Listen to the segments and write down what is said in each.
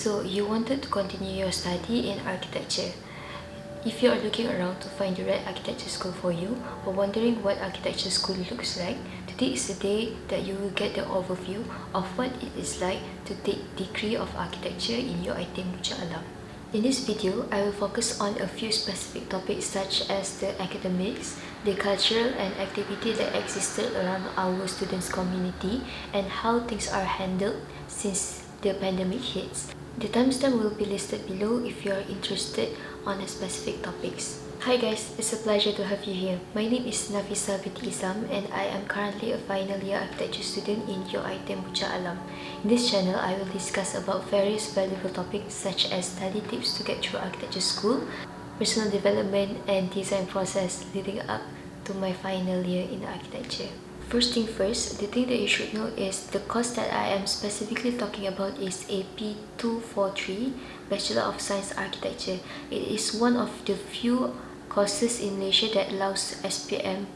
So you wanted to continue your study in architecture. If you are looking around to find the right architecture school for you, or wondering what architecture school looks like, today is the day that you will get the overview of what it is like to take degree of architecture in UiTM Puncak. In this video, I will focus on a few specific topics such as the academics, the cultural and activity that existed around our students' community, and how things are handled since the pandemic hits. The timestamp will be listed below if you are interested on a specific topics. Hi guys, it's a pleasure to have you here. My name is Nafisa binti Isam and I am currently a final year architecture student in UiTM Puncak. In this channel, I will discuss about various valuable topics such as study tips to get through architecture school, personal development and design process leading up to my final year in architecture. First thing first, the thing that you should know is the course that I am specifically talking about is AP243, Bachelor of Science Architecture. It is one of the few courses in Malaysia that allows SPM,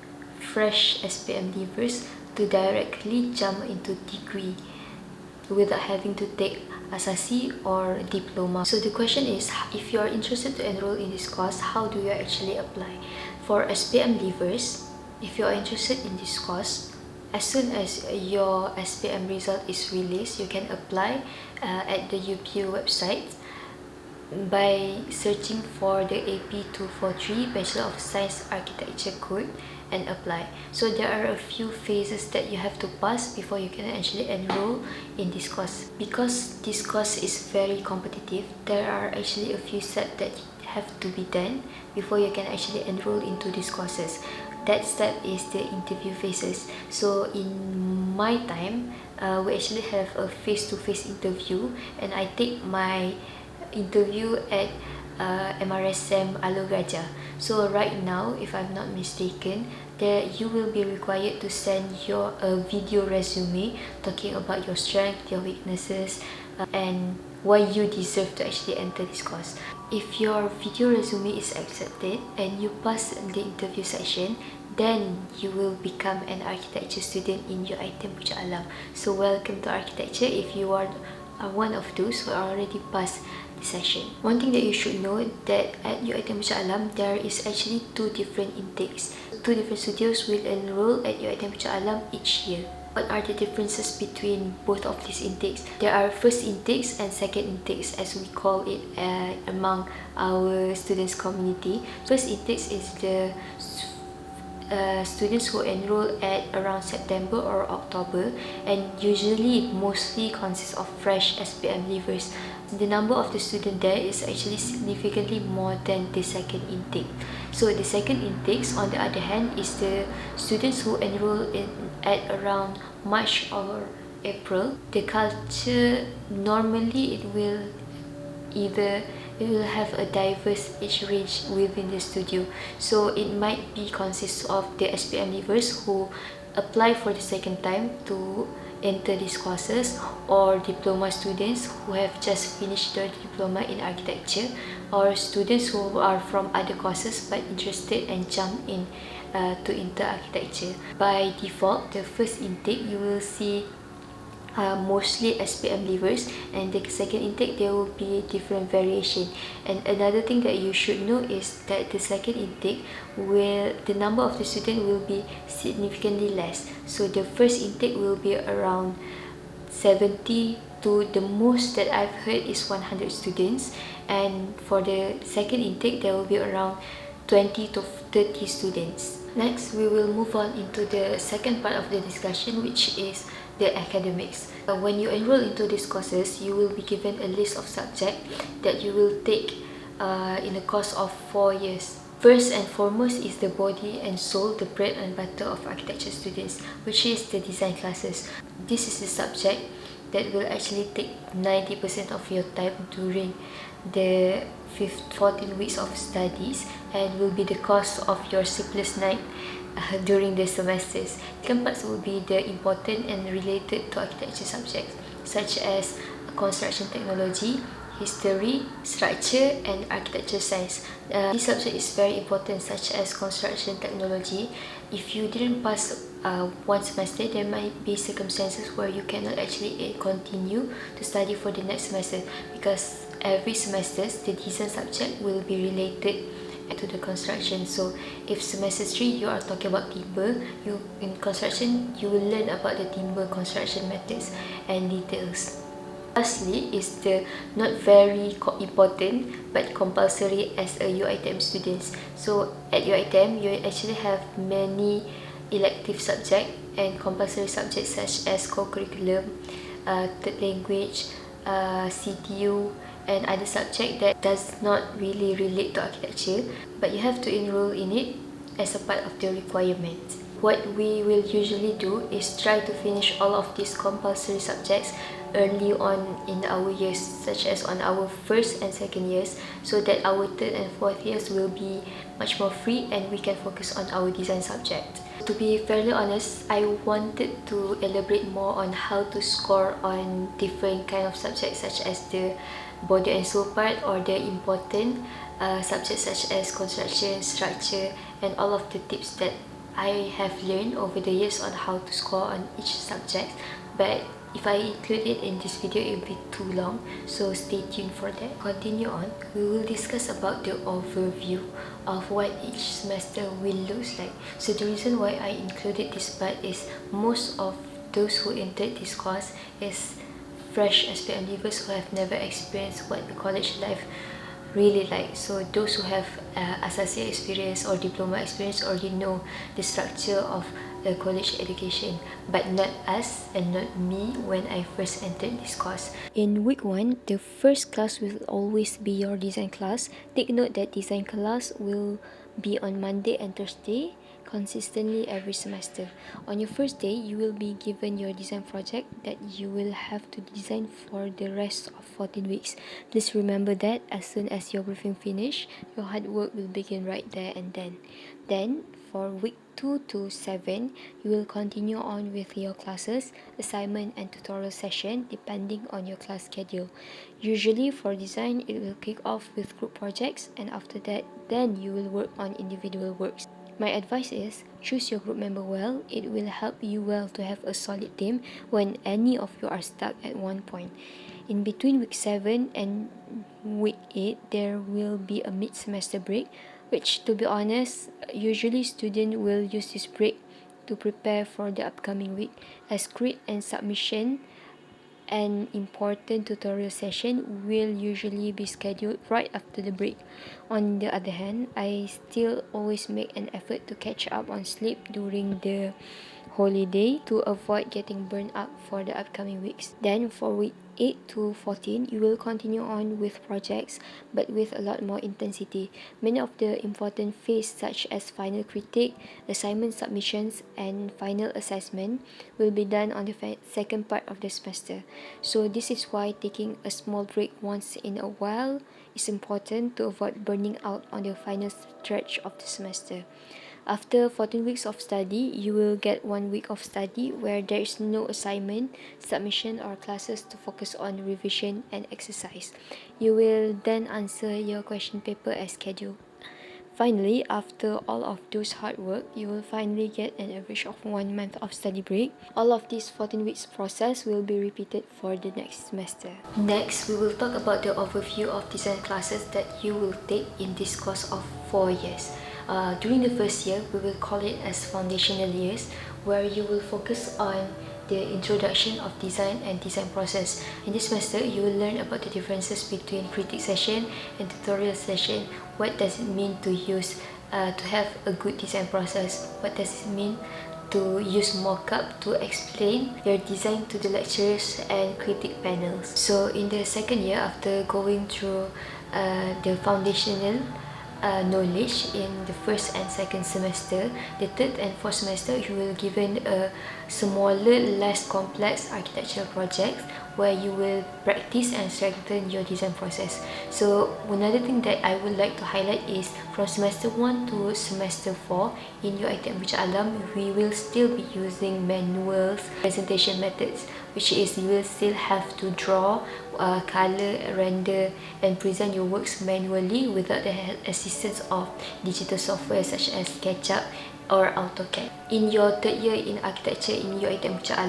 fresh SPM leavers to directly jump into degree without having to take Asasi or diploma. So the question is, if you are interested to enroll in this course, how do you actually apply? For SPM leavers, if you are interested in this course, as soon as your SPM result is released, you can apply at the UPU website by searching for the AP243 Bachelor of Science Architecture code and apply. So there are a few phases that you have to pass before you can actually enroll in this course. Because this course is very competitive, there are actually a few steps that have to be done before you can actually enroll into these courses. That step is the interview phases. So in my time, we actually have a face-to-face interview, and I take my interview at MRSM Alor Gajah. So right now, if I'm not mistaken, that you will be required to send your video resume talking about your strength, your weaknesses, and why you deserve to actually enter this course. If your video resume is accepted and you pass the interview section, then you will become an architecture student in UiTM Puncak. So welcome to architecture if you are one of those who already passed the session. One thing that you should know that at UiTM Puncak there is actually two different intakes. Two different studios will enroll at UiTM Puncak each year. What are the differences between both of these intakes? There are first intakes and second intakes, as we call it among our students community. First intakes is the students who enroll at around September or October, and usually it mostly consists of fresh SPM leavers. The number of the students there is actually significantly more than the second intake. So the second intakes, on the other hand, is the students who enroll in at around March or April. The culture, normally it will have a diverse age range within the studio. So it might be consists of the SPM leavers who apply for the second time to enter these courses, or diploma students who have just finished their diploma in architecture, or students who are from other courses but interested and jump in to enter architecture. By default, the first intake you will see mostly SPM leavers, and the second intake there will be different variation. And another thing that you should know is that the second intake the number of the student will be significantly less. So the first intake will be around 70 to the most that I've heard is 100 students, and for the second intake there will be around 20 to 30 students. Next, we will move on into the second part of the discussion, which is the academics. When you enroll into these courses, you will be given a list of subjects that you will take in a course of 4 years. First and foremost is the body and soul, the bread and butter of architecture students, which is the design classes. This is the subject that will actually take 90% of your time during the 14 weeks of studies, and will be the cause of your sleepless night during the semesters. Second parts will be the important and related to architecture subjects, such as construction technology, history, structure, and architecture science. This subject is very important, such as construction technology. If you didn't pass one semester, there might be circumstances where you cannot actually continue to study for the next semester, because every semester the design subject will be related to the construction. So if semester 3 you are talking about timber, you in construction you will learn about the timber construction methods and details. Lastly is the not very important but compulsory as a UiTM students. So at UiTM you actually have many elective subjects and compulsory subjects such as co-curriculum, third language, CTU, and other subject that does not really relate to architecture, but you have to enroll in it as a part of the requirement. What we will usually do is try to finish all of these compulsory subjects early on in our years, such as on our first and second years, so that our third and fourth years will be much more free and we can focus on our design subject. To be fairly honest, I wanted to elaborate more on how to score on different kind of subjects, such as the body and soul part, or the important subjects such as construction, structure, and all of the tips that I have learned over the years on how to score on each subject. But if I include it in this video, it will be too long, so stay tuned for that. Continue on, we will discuss about the overview of what each semester will look like. So the reason why I included this part is most of those who entered this course is fresh SPM leavers who have never experienced what the college life really like. So those who have associate experience or diploma experience already know the structure of the college education, but not us and not me when I first entered this course. In week 1, the first class will always be your design class. Take note that design class will be on Monday and Thursday consistently every semester. On your first day, you will be given your design project that you will have to design for the rest of 14 weeks. Please remember that as soon as your briefing finish, your hard work will begin right there and then. Then, for week 2 to 7, you will continue on with your classes, assignment and tutorial session depending on your class schedule. Usually for design, it will kick off with group projects, and after that, then you will work on individual works. My advice is, choose your group member well. It will help you well to have a solid team when any of you are stuck at one point. In between week 7 and week 8, there will be a mid-semester break, which, to be honest, usually students will use this break to prepare for the upcoming week, as grid and submission an important tutorial session will usually be scheduled right after the break. On the other hand, I still always make an effort to catch up on sleep during the holiday to avoid getting burned out for the upcoming weeks. Then for week 8 to 14, you will continue on with projects, but with a lot more intensity. Many of the important phases such as final critique, assignment submissions, and final assessment will be done on the second part of the semester. So this is why taking a small break once in a while is important to avoid burning out on the final stretch of the semester. After 14 weeks of study, you will get 1 week of study where there is no assignment, submission, or classes to focus on revision and exercise. You will then answer your question paper as scheduled. Finally, after all of those hard work, you will finally get an average of 1 month of study break. All of this 14 weeks process will be repeated for the next semester. Next, we will talk about the overview of design classes that you will take in this course of 4 years. During the first year, we will call it as foundational years, where you will focus on the introduction of design and design process. In this semester, you will learn about the differences between critique session and tutorial session. What does it mean to use to have a good design process? What does it mean to use mock-up to explain your design to the lecturers and critique panels? So in the second year, after going through the foundational knowledge in the first and second semester, the third and fourth semester you will given a smaller, less complex architectural project where you will practice and strengthen your design process. So another thing that I would like to highlight is from semester 1 to semester 4 in UiTM Puncak, we will still be using manuals, presentation methods, which is you will still have to draw color, render and present your works manually without the assistance of digital software such as SketchUp or AutoCAD. In your third year in architecture in UiTM Puncak,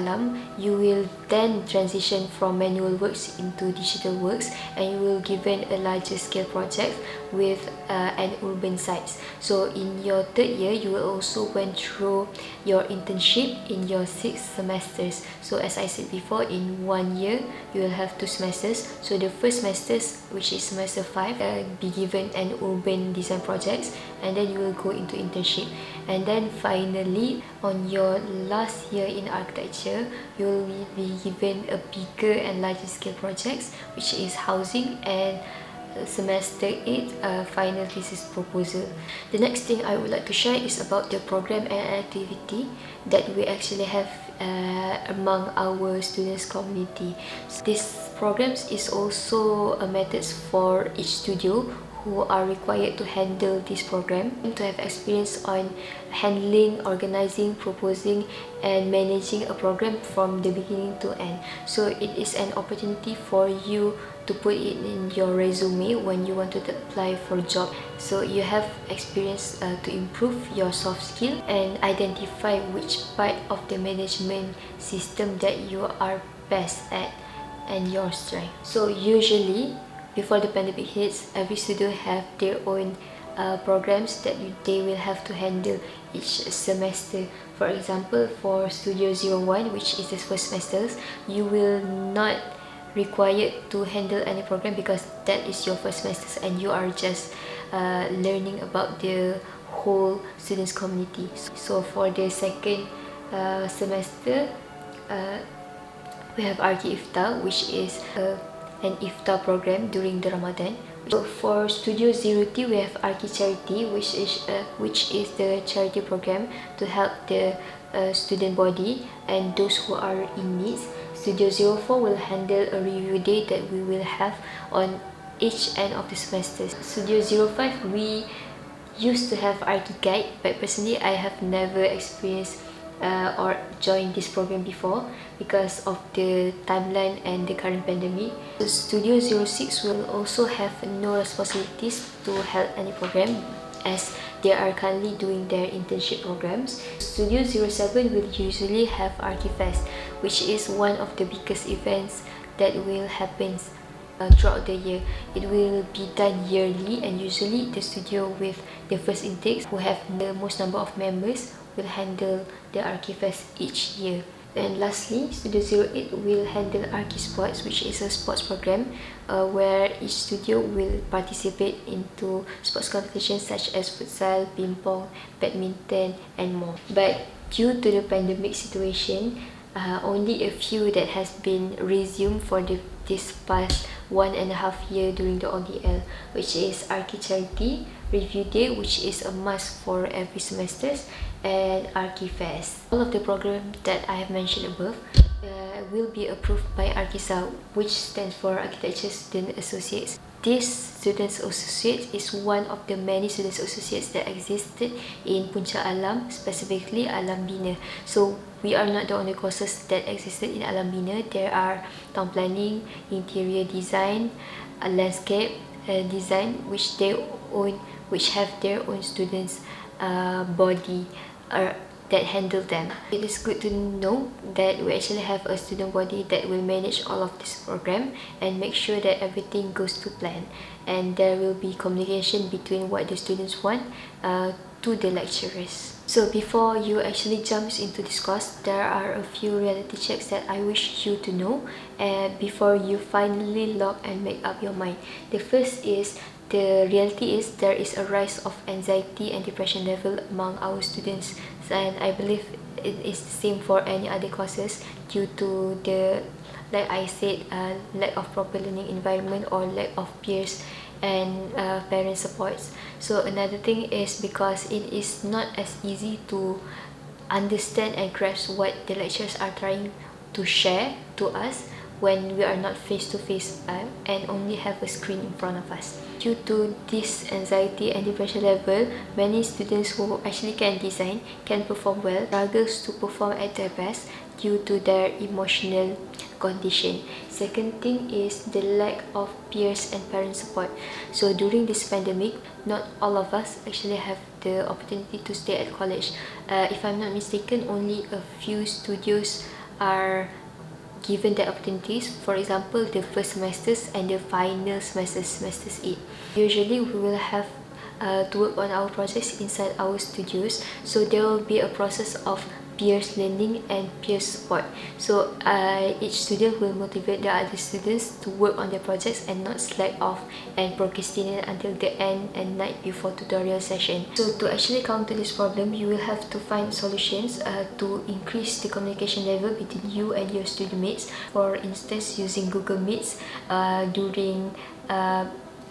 you will then transition from manual works into digital works, and you will given a larger scale project with an urban sites. So in your third year, you will also went through your internship in your 6 semesters. So as I said before, in 1 year you will have 2 semesters. So the first semesters, which is semester 5, be given an urban design projects, and then you will go into internship. And then finally, on your last year in architecture, you will be given a bigger and larger scale projects, which is housing, and semester 8 final thesis proposal. The next thing I would like to share is about the program and activity that we actually have among our students community. This programs is also a methods for each studio who are required to handle this program, to have experience on handling, organizing, proposing and managing a program from the beginning to end. So it is an opportunity for you to put it in your resume when you want to apply for a job. So you have experience to improve your soft skill and identify which part of the management system that you are best at and your strength. So usually before the pandemic hits, every studio have their own programs that they will have to handle each semester. For example, for Studio 01, which is the first semesters, you will not required to handle any program because that is your first semester and you are just learning about the whole students community. So for the second semester, we have Arki Iftar, which is an iftar program during the Ramadan. So for Studio 02, we have Arki Charity, which is the charity program to help the student body and those who are in needs. Studio 04 will handle a review day that we will have on each end of the semester. Studio 05, we used to have Arki Guide, but personally I have never experienced or joined this program before because of the timeline and the current pandemic. So Studio 06 will also have no responsibilities to help any program as they are currently doing their internship programs. Studio 07 will usually have ArchiFest, which is one of the biggest events that will happen throughout the year. It will be done yearly, and usually the studio with the first intakes who have the most number of members will handle the ArchiFest each year. And lastly, Studio 08 will handle Archi Sports, which is a sports program where each studio will participate into sports competitions such as futsal, ping pong, badminton and more. But due to the pandemic situation, only a few that has been resumed for this past 1.5 year during the ODL, which is Archi Charity, Review Day, which is a must for every semester, and ArchiFest. All of the programs that I have mentioned above will be approved by Archisa, which stands for Architecture Student Associates. This Students Associate is one of the many Students Associates that existed in Puncak Alam, specifically Alam Bina. So we are not the only courses that existed in Alam Bina. There are town planning, interior design, landscape design, which have their own students body that handle them. It is good to know that we actually have a student body that will manage all of this program and make sure that everything goes to plan, and there will be communication between what the students want to the lecturers. So before you actually jump into this course, there are a few reality checks that I wish you to know before you finally lock and make up your mind. The first is, the reality is there is a rise of anxiety and depression level among our students, and I believe it is the same for any other courses due to the, like I said, lack of proper learning environment or lack of peers and parent supports. So another thing is because it is not as easy to understand and grasp what the lecturers are trying to share to us when we are not face to face and only have a screen in front of us. Due to this anxiety and depression level, many students who actually can design, can perform well, struggles to perform at their best due to their emotional condition. Second thing is the lack of peers and parent support. So during this pandemic, not all of us actually have the opportunity to stay at college. If I'm not mistaken, only a few studios are given the opportunities. For example, the first semesters and the final semesters 8. Usually we will have to work on our projects inside our studios, so there will be a process of peers learning and peer support. So each student will motivate the other students to work on their projects and not slack off and procrastinate until the end and night before tutorial session. So to actually counter this problem, you will have to find solutions to increase the communication level between you and your student mates. For instance, using Google Meets during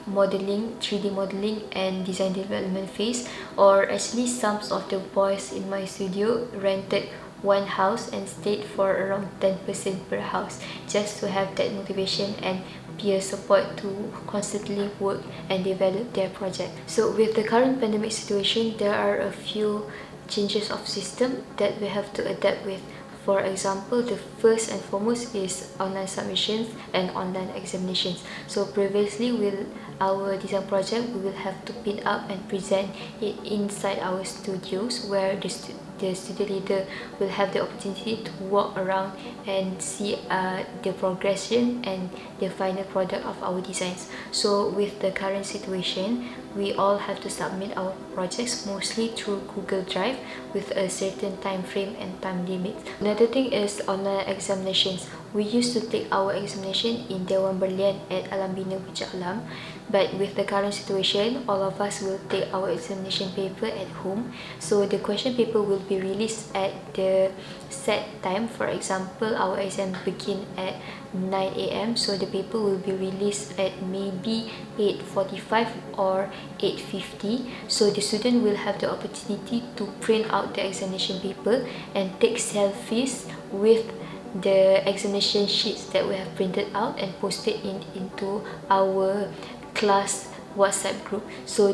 modeling, 3D modeling and design development phase, or actually some of the boys in my studio rented one house and stayed for around 10% per house just to have that motivation and peer support to constantly work and develop their project. So with the current pandemic situation, there are a few changes of system that we have to adapt with. For example, the first and foremost is online submissions and online examinations. So previously with our design project, we will have to pin up and present it inside our studios, where the studio leader will have the opportunity to walk around and see the progression and the final product of our designs. So with the current situation, we all have to submit our projects mostly through Google Drive with a certain time frame and time limit. Another thing is online examinations. We used to take our examination in Dewan Berlian at Alam Bina Puncak, but with the current situation, all of us will take our examination paper at home. So the question paper will be released at the set time. For example, our exam begin at 9 AM, so the paper will be released at maybe 8:45 or 8:50. So the student will have the opportunity to print out the examination paper and take selfies with the examination sheets that we have printed out and posted into our class WhatsApp group, so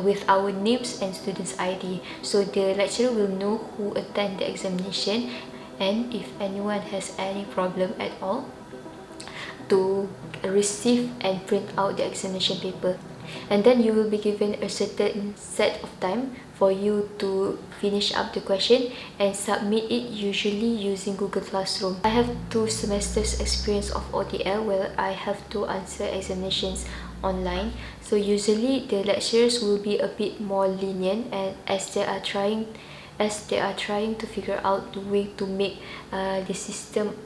with our names and students ID, so the lecturer will know who attend the examination, and if anyone has any problem at all, to receive and print out the examination paper. And then you will be given a certain set of time for you to finish up the question and submit it, usually using Google Classroom. I have 2 semesters experience of ODL where I have to answer examinations online. So usually the lecturers will be a bit more lenient, and as they are trying to figure out the way to make the system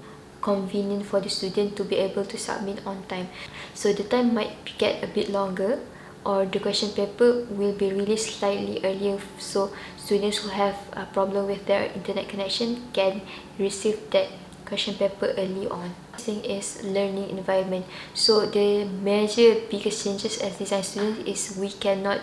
convenient for the student to be able to submit on time. So the time might get a bit longer, or the question paper will be released slightly earlier, so students who have a problem with their internet connection can receive that question paper early on. Next thing is learning environment. So the biggest changes as design students is we cannot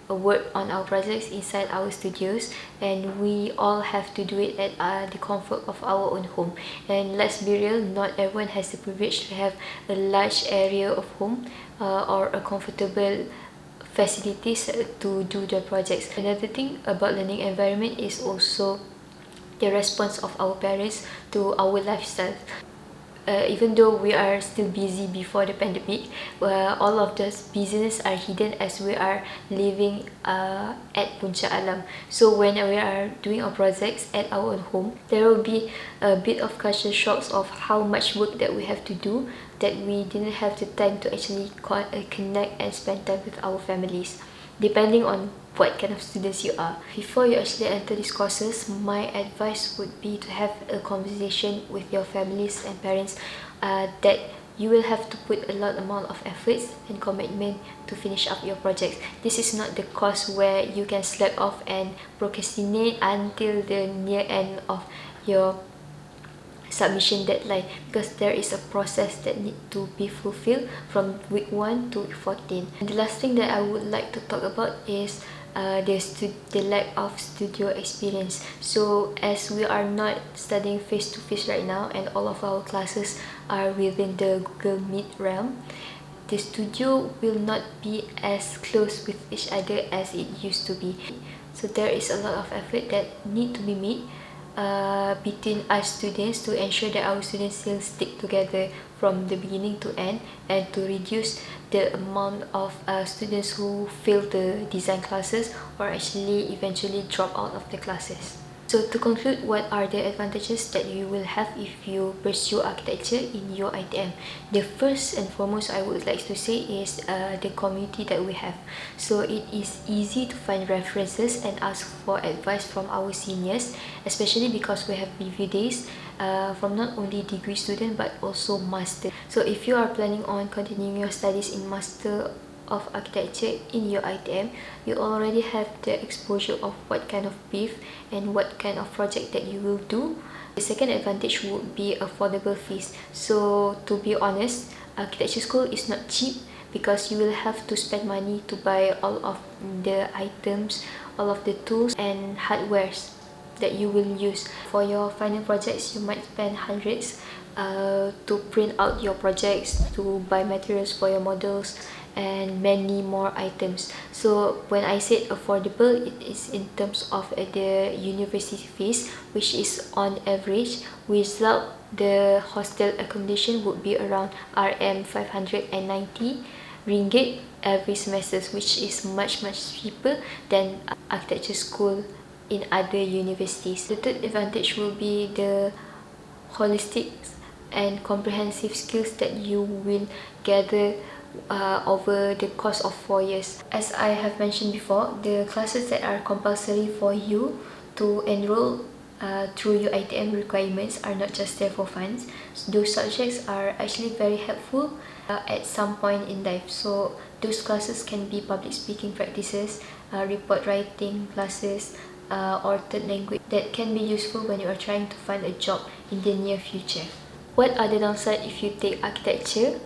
work on our projects inside our studios, and we all have to do it at the comfort of our own home. And let's be real, not everyone has the privilege to have a large area of home or a comfortable facilities to do the projects. Another thing about learning environment is also the response of our parents to our lifestyle. Even though we are still busy before the pandemic, all of those business are hidden as we are living at Puncak Alam. So when we are doing our projects at our own home, there will be a bit of culture shocks of how much work that we have to do, that we didn't have the time to actually connect and spend time with our families, depending on what kind of students you are. Before you actually enter these courses, my advice would be to have a conversation with your families and parents that you will have to put a lot amount of efforts and commitment to finish up your projects. This is not the course where you can slack off and procrastinate until the near end of your submission deadline, because there is a process that need to be fulfilled from week 1 to week 14. And the last thing that I would like to talk about is the lack of studio experience. So as we are not studying face-to-face right now, and all of our classes are within the Google Meet realm, the studio will not be as close with each other as it used to be. So there is a lot of effort that need to be made between us students to ensure that our students still stick together from the beginning to end, and to reduce the amount of students who fail the design classes or actually eventually drop out of the classes. So to conclude, what are the advantages that you will have if you pursue architecture in your UiTM? The first and foremost I would like to say is the community that we have. So it is easy to find references and ask for advice from our seniors, especially because we have review days from not only degree student but also master. So if you are planning on continuing your studies in Master of Architecture in your UiTM, you already have the exposure of what kind of brief and what kind of project that you will do. The second advantage would be affordable fees. So to be honest, architecture school is not cheap, because you will have to spend money to buy all of the items, all of the tools and hardwares that you will use. For your final projects, you might spend hundreds to print out your projects, to buy materials for your models, and many more items. So when I said affordable, it is in terms of the university fees, which is on average without the hostel accommodation would be around RM 590 ringgit every semester, which is much cheaper than architecture school in other universities. The third advantage will be the holistic and comprehensive skills that you will gather over the course of 4 years. As I have mentioned before, the classes that are compulsory for you to enroll through your UiTM requirements are not just there for fun. Those subjects are actually very helpful at some point in life. So those classes can be public speaking practices, report writing classes, or third language that can be useful when you are trying to find a job in the near future. What are the downsides if you take architecture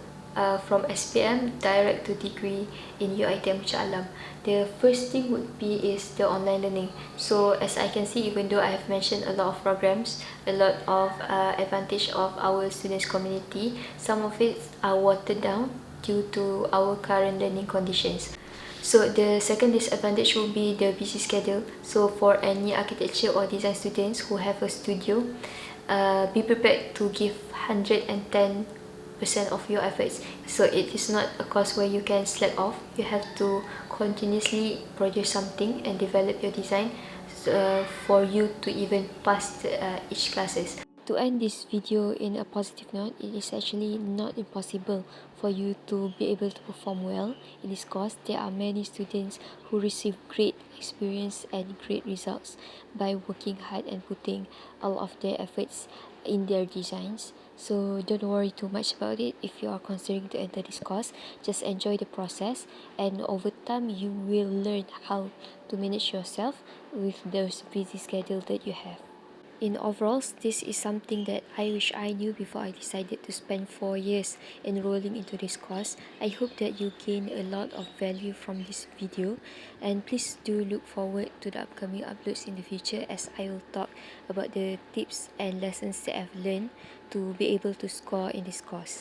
from SPM direct to degree in UiTM Puncak? The first thing would be is the online learning. So as I can see, even though I have mentioned a lot of programs, a lot of advantage of our students community, some of it are watered down due to our current learning conditions. So the second disadvantage will be the busy schedule. So for any architecture or design students who have a studio, be prepared to give 110% of your efforts. So it is not a course where you can slack off. You have to continuously produce something and develop your design for you to even pass each classes. To end this video in a positive note, it is actually not impossible for you to be able to perform well in this course. There are many students who receive great experience and great results by working hard and putting all of their efforts in their designs. So don't worry too much about it if you are considering to enter this course. Just enjoy the process, and over time you will learn how to manage yourself with those busy schedule that you have. In overalls, this is something that I wish I knew before I decided to spend 4 years enrolling into this course. I hope that you gain a lot of value from this video, and please do look forward to the upcoming uploads in the future, as I will talk about the tips and lessons that I've learned to be able to score in this course.